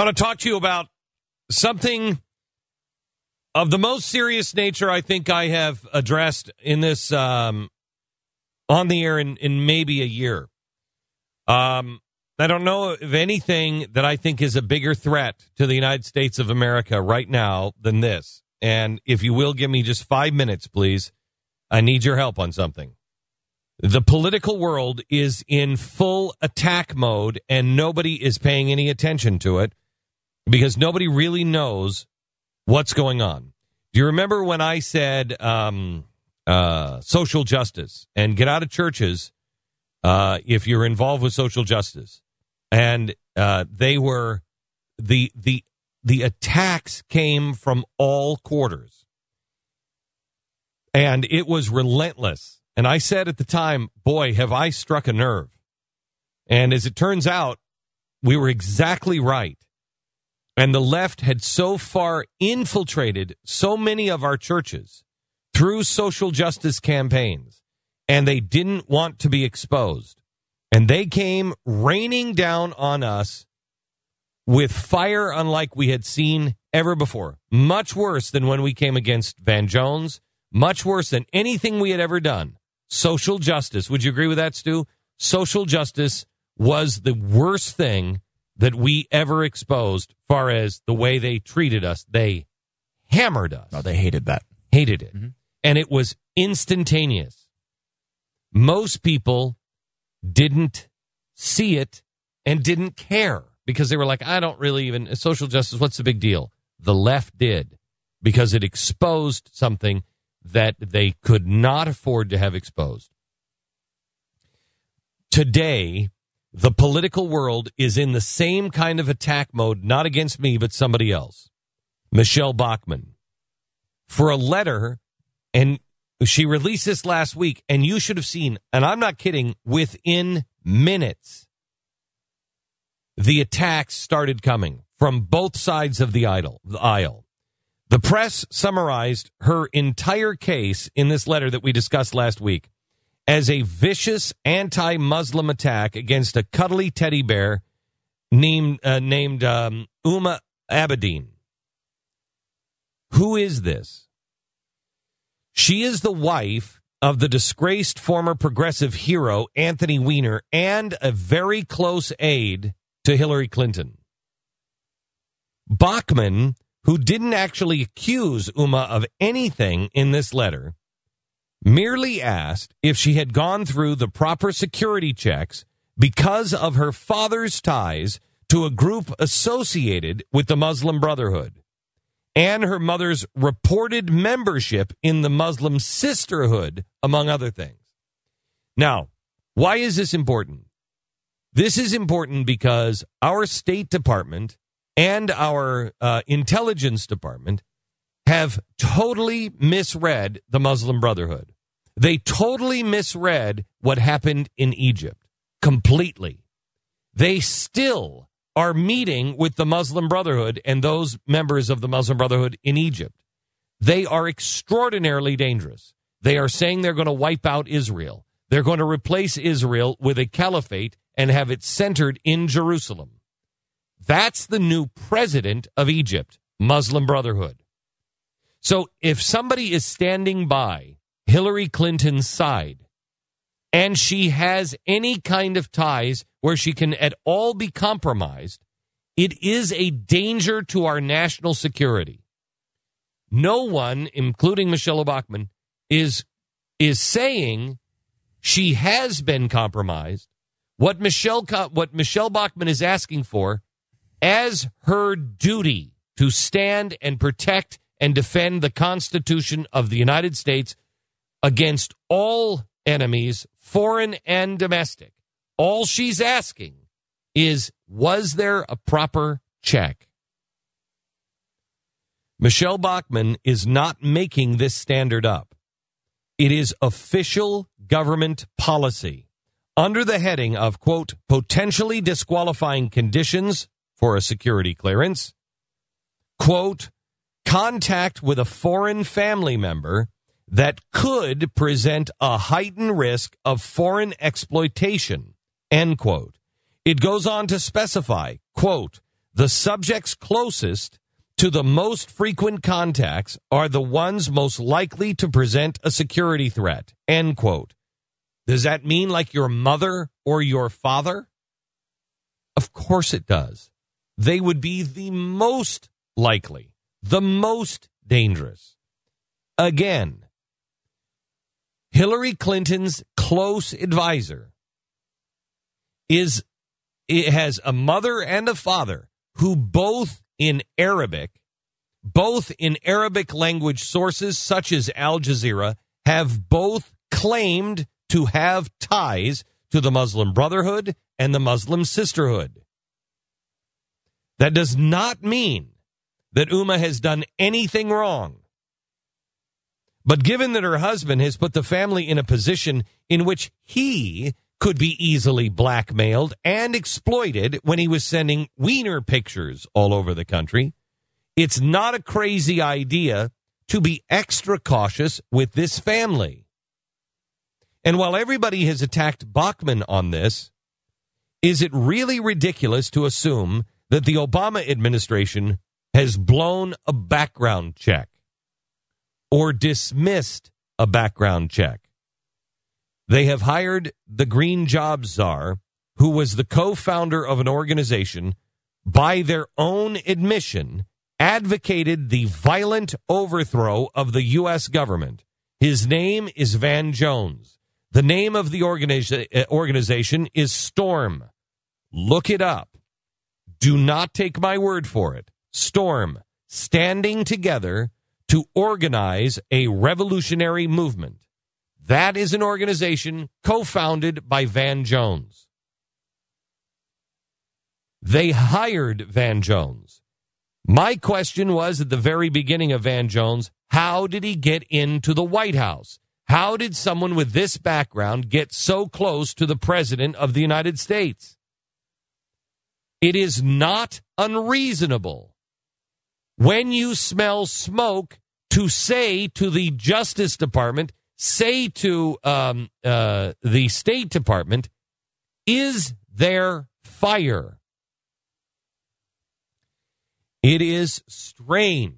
I want to talk to you about something of the most serious nature I think I have addressed in this on the air in maybe a year. I don't know of anything that I think is a bigger threat to the United States of America right now than this. And if you will give me just 5 minutes, please, I need your help on something. The political world is in full attack mode, and nobody is paying any attention to it because nobody really knows what's going on. Do you remember when I said social justice and get out of churches if you're involved with social justice? And they were the attacks came from all quarters, and it was relentless. And I said at the time, boy, have I struck a nerve. And as it turns out, we were exactly right. And the left had so far infiltrated so many of our churches through social justice campaigns, and they didn't want to be exposed. And they came raining down on us with fire unlike we had seen ever before. Much worse than when we came against Van Jones. Much worse than anything we had ever done. Social justice. Would you agree with that, Stu? Social justice was the worst thing that we ever exposed, far as the way they treated us. They hammered us. No, they hated that. Hated it. Mm-hmm. And it was instantaneous. Most people didn't see it and didn't care because they were like, I don't really even, social justice, what's the big deal? The left did, because it exposed something that they could not afford to have exposed. Today, the political world is in the same kind of attack mode, not against me, but somebody else. Michele Bachmann. For a letter, and she released this last week, and you should have seen, and I'm not kidding, within minutes, the attacks started coming from both sides of the aisle. The press summarized her entire case in this letter that we discussed last week as a vicious anti-Muslim attack against a cuddly teddy bear named Uma Abedin. Who is this? She is the wife of the disgraced former progressive hero Anthony Weiner and a very close aide to Hillary Clinton. Bachmann, who didn't actually accuse Uma of anything in this letter, merely asked if she had gone through the proper security checks because of her father's ties to a group associated with the Muslim Brotherhood and her mother's reported membership in the Muslim Sisterhood, among other things. Now, why is this important? This is important because our State Department and our intelligence department have totally misread the Muslim Brotherhood. They totally misread what happened in Egypt. Completely. They still are meeting with the Muslim Brotherhood and those members of the Muslim Brotherhood in Egypt. They are extraordinarily dangerous. They are saying they're going to wipe out Israel. They're going to replace Israel with a caliphate and have it centered in Jerusalem. That's the new president of Egypt, Muslim Brotherhood. So if somebody is standing by Hillary Clinton's side and she has any kind of ties where she can at all be compromised, it is a danger to our national security. No one, including Michele Bachmann, is saying she has been compromised. What Michele Bachmann is asking for as her duty to stand and protect and defend the Constitution of the United States against all enemies, foreign and domestic. All she's asking is, was there a proper check? Michele Bachmann is not making this standard up. It is official government policy under the heading of, quote, potentially disqualifying conditions for a security clearance, quote, contact with a foreign family member that could present a heightened risk of foreign exploitation, end quote. It goes on to specify, quote, The subjects closest to the most frequent contacts are the ones most likely to present a security threat. End quote. Does that mean like your mother or your father? Of course it does. They would be the most likely, the most dangerous. Again, Hillary Clinton's close advisor has a mother and a father who both in Arabic language sources such as Al Jazeera have both claimed to have ties to the Muslim Brotherhood and the Muslim Sisterhood. That does not mean that Umma has done anything wrong. But given that her husband has put the family in a position in which he could be easily blackmailed and exploited when he was sending wiener pictures all over the country, it's not a crazy idea to be extra cautious with this family. And while everybody has attacked Bachmann on this, is it really ridiculous to assume that the Obama administration has blown a background check or dismissed a background check? They have hired the Green Jobs Czar, who was the co-founder of an organization, by their own admission, advocated the violent overthrow of the U.S. government. His name is Van Jones. The name of the organization is Storm. Look it up. Do not take my word for it. Storm, standing together to organize a revolutionary movement. That is an organization co-founded by Van Jones. They hired Van Jones. My question was at the very beginning of Van Jones, how did he get into the White House? How did someone with this background get so close to the President of the United States? It is not unreasonable when you smell smoke to say to the Justice Department, say to the State Department, is there fire? It is strange